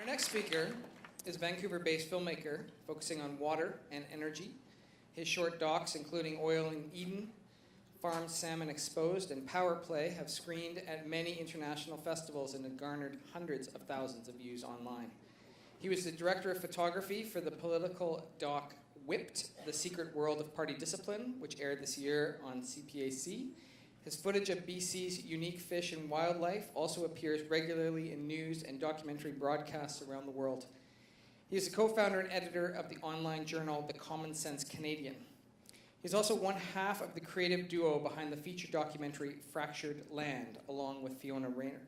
Our next speaker is Vancouver-based filmmaker focusing on water and energy. His short docs, including Oil in Eden, Farmed Salmon Exposed, and Power Play, have screened at many international festivals and have garnered hundreds of thousands of views online. He was the director of photography for the political doc Whipped, The Secret World of Party Discipline, which aired this year on CPAC. His footage of BC's unique fish and wildlife also appears regularly in news and documentary broadcasts around the world. He is the co-founder and editor of the online journal The Common Sense Canadian. He's also one half of the creative duo behind the feature documentary Fractured Land, along with Fiona Rayner.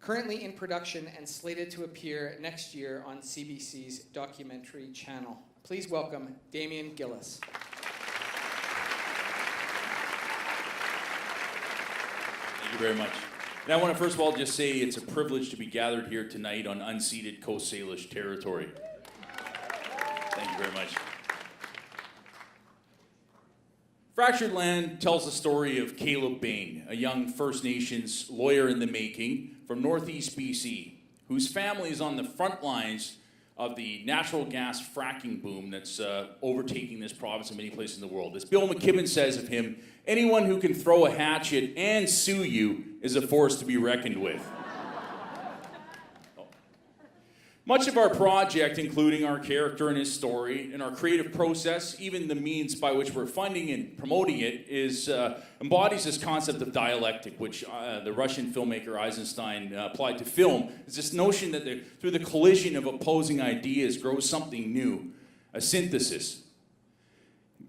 Currently in production and slated to appear next year on CBC's documentary channel. Please welcome Damien Gillis. Thank you very much. And I want to first of all just say it's a privilege to be gathered here tonight on unceded Coast Salish territory. Thank you very much. Fractured Land tells the story of Caleb Bain, a young First Nations lawyer in the making from Northeast BC, whose family is on the front lines of the natural gas fracking boom that's overtaking this province and many places in the world. As Bill McKibben says of him, anyone who can throw a hatchet and sue you is a force to be reckoned with. Much of our project, including our character and his story, and our creative process, even the means by which we're funding and promoting it, embodies this concept of dialectic, which the Russian filmmaker Eisenstein applied to film. It's this notion that through the collision of opposing ideas grows something new, a synthesis.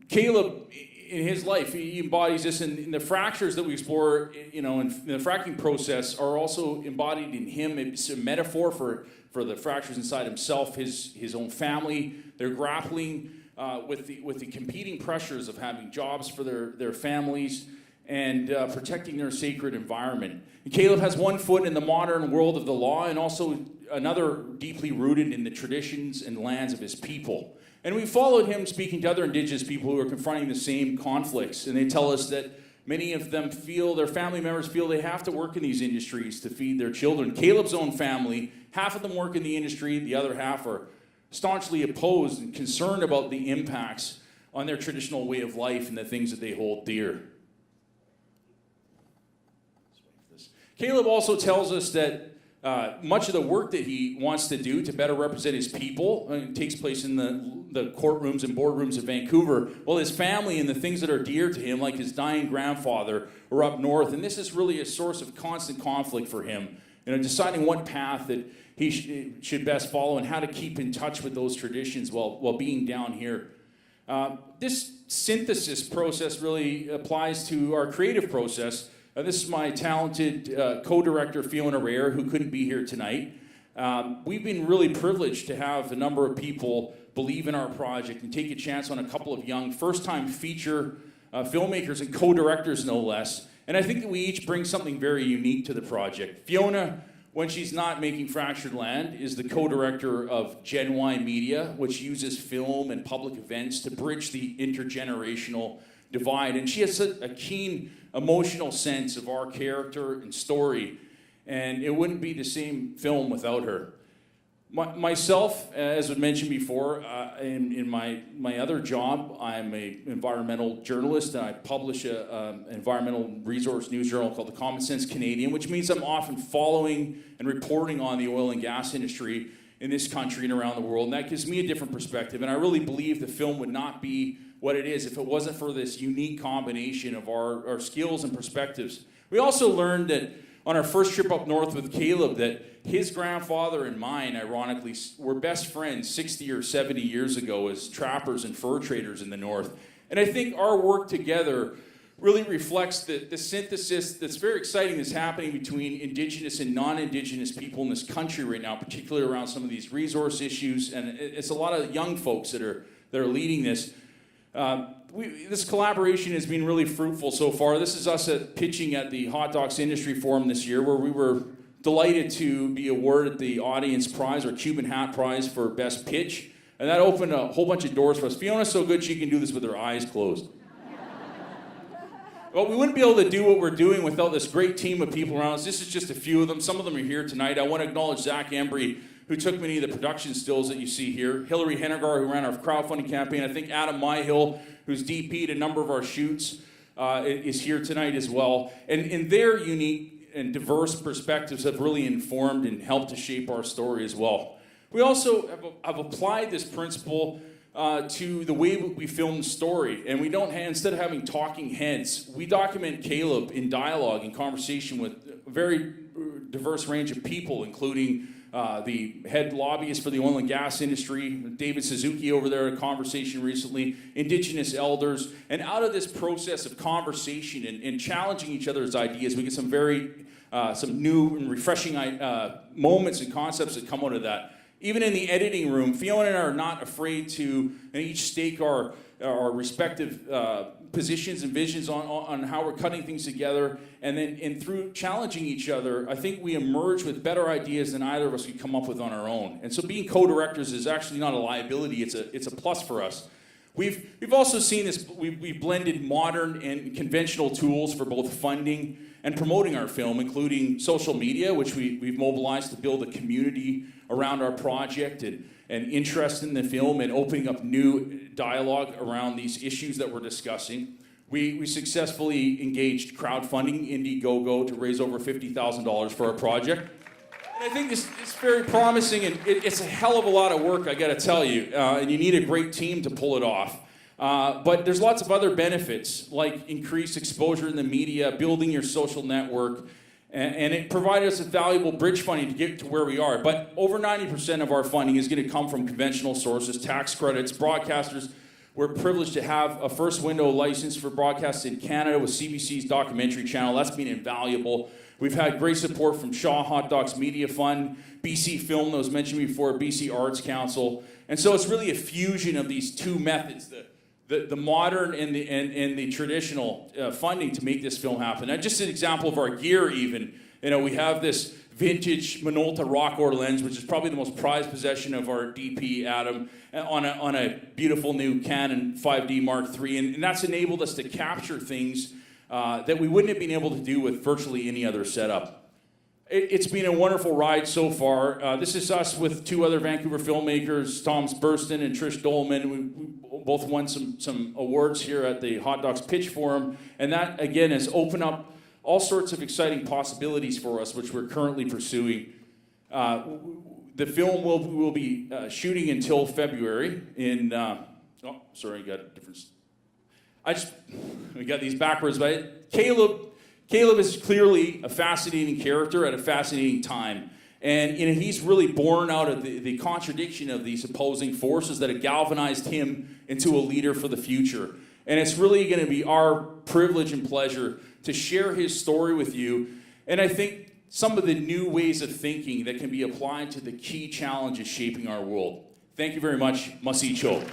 Caleb, in his life, he embodies this, and the fractures that we explore, in the fracking process are also embodied in him. It's a metaphor for the fractures inside himself, his own family. They're grappling with the competing pressures of having jobs for their families and protecting their sacred environment. And Caleb has one foot in the modern world of the law and also another deeply rooted in the traditions and lands of his people. And we followed him speaking to other Indigenous people who are confronting the same conflicts. And they tell us that many of them their family members feel they have to work in these industries to feed their children. Caleb's own family, half of them work in the industry, the other half are staunchly opposed and concerned about the impacts on their traditional way of life and the things that they hold dear. Caleb also tells us that much of the work that he wants to do to better represent his people takes place in the courtrooms and boardrooms of Vancouver. Well, his family and the things that are dear to him, like his dying grandfather, are up north. And this is really a source of constant conflict for him, deciding what path that he should best follow and how to keep in touch with those traditions while being down here. This synthesis process really applies to our creative process. This is my talented co-director, Fiona Rayner, who couldn't be here tonight. We've been really privileged to have a number of people believe in our project and take a chance on a couple of young first-time feature filmmakers and co-directors, no less. And I think that we each bring something very unique to the project. Fiona, when she's not making Fractured Land, is the co-director of Gen Y Media, which uses film and public events to bridge the intergenerational divide. And she has a keen emotional sense of our character and story, and it wouldn't be the same film without her. Myself, as I mentioned before, in my other job, I'm an environmental journalist, and I publish an environmental resource news journal called The Common Sense Canadian, which means I'm often following and reporting on the oil and gas industry in this country and around the world, and that gives me a different perspective, and I really believe the film would not be what it is if it wasn't for this unique combination of our skills and perspectives. We also learned that on our first trip up north with Caleb that his grandfather and mine, ironically, were best friends 60 or 70 years ago as trappers and fur traders in the north. And I think our work together really reflects the synthesis that's very exciting that's happening between Indigenous and non-Indigenous people in this country right now, particularly around some of these resource issues. And it's a lot of young folks that are leading this. This collaboration has been really fruitful so far. This is us pitching at the Hot Docs Industry Forum this year, where we were delighted to be awarded the Audience Prize, or Cuban Hat Prize, for Best Pitch. And that opened a whole bunch of doors for us. Fiona's so good she can do this with her eyes closed. Well, we wouldn't be able to do what we're doing without this great team of people around us. This is just a few of them. Some of them are here tonight. I want to acknowledge Zach Embry, who took many of the production stills that you see here. Hillary Hennigar, who ran our crowdfunding campaign. I think Adam Myhill, who's DP'd a number of our shoots, is here tonight as well. And their unique and diverse perspectives have really informed and helped to shape our story as well. We also have applied this principle to the way we film the story. And we don't, instead of having talking heads, we document Caleb in dialogue and conversation with a very diverse range of people, including the head lobbyist for the oil and gas industry, David Suzuki over there, a conversation recently, Indigenous elders. And out of this process of conversation and challenging each other's ideas, we get some some new and refreshing moments and concepts that come out of that. Even in the editing room, Fiona and I are not afraid to each stake our respective positions and visions on how we're cutting things together. And through challenging each other, I think we emerge with better ideas than either of us could come up with on our own. And so being co-directors is actually not a liability, it's a plus for us. We've also seen this, we've blended modern and conventional tools for both funding and promoting our film, including social media, which we've mobilized to build a community around our project and interest in the film and opening up new dialogue around these issues that we're discussing. We successfully engaged crowdfunding, Indiegogo, to raise over $50,000 for our project. And I think it's very promising, and it's a hell of a lot of work, I gotta tell you, and you need a great team to pull it off. But there's lots of other benefits, like increased exposure in the media, building your social network, and it provided us a valuable bridge funding to get to where we are. But over 90% of our funding is going to come from conventional sources, tax credits, broadcasters. We're privileged to have a first window license for broadcast in Canada with CBC's documentary channel. That's been invaluable. We've had great support from Shaw Hot Dogs Media Fund, BC Film that was mentioned before, BC Arts Council. And so it's really a fusion of these two methods, the modern and the traditional funding to make this film happen. And just an example of our gear even, we have this vintage Minolta Rockor lens, which is probably the most prized possession of our DP, Adam, on a beautiful new Canon 5D Mark III. And that's enabled us to capture things that we wouldn't have been able to do with virtually any other setup. It's been a wonderful ride so far. This is us with two other Vancouver filmmakers, Tom Spurston and Trish Dolman. We both won some awards here at the Hot Dogs Pitch Forum. And that, again, has opened up all sorts of exciting possibilities for us, which we're currently pursuing. The film will be shooting until February in... sorry, I got a different... we got these backwards, but Caleb is clearly a fascinating character at a fascinating time. And he's really born out of the contradiction of these opposing forces that have galvanized him into a leader for the future. And it's really going to be our privilege and pleasure to share his story with you. And I think some of the new ways of thinking that can be applied to the key challenges shaping our world. Thank you very much. Masicho.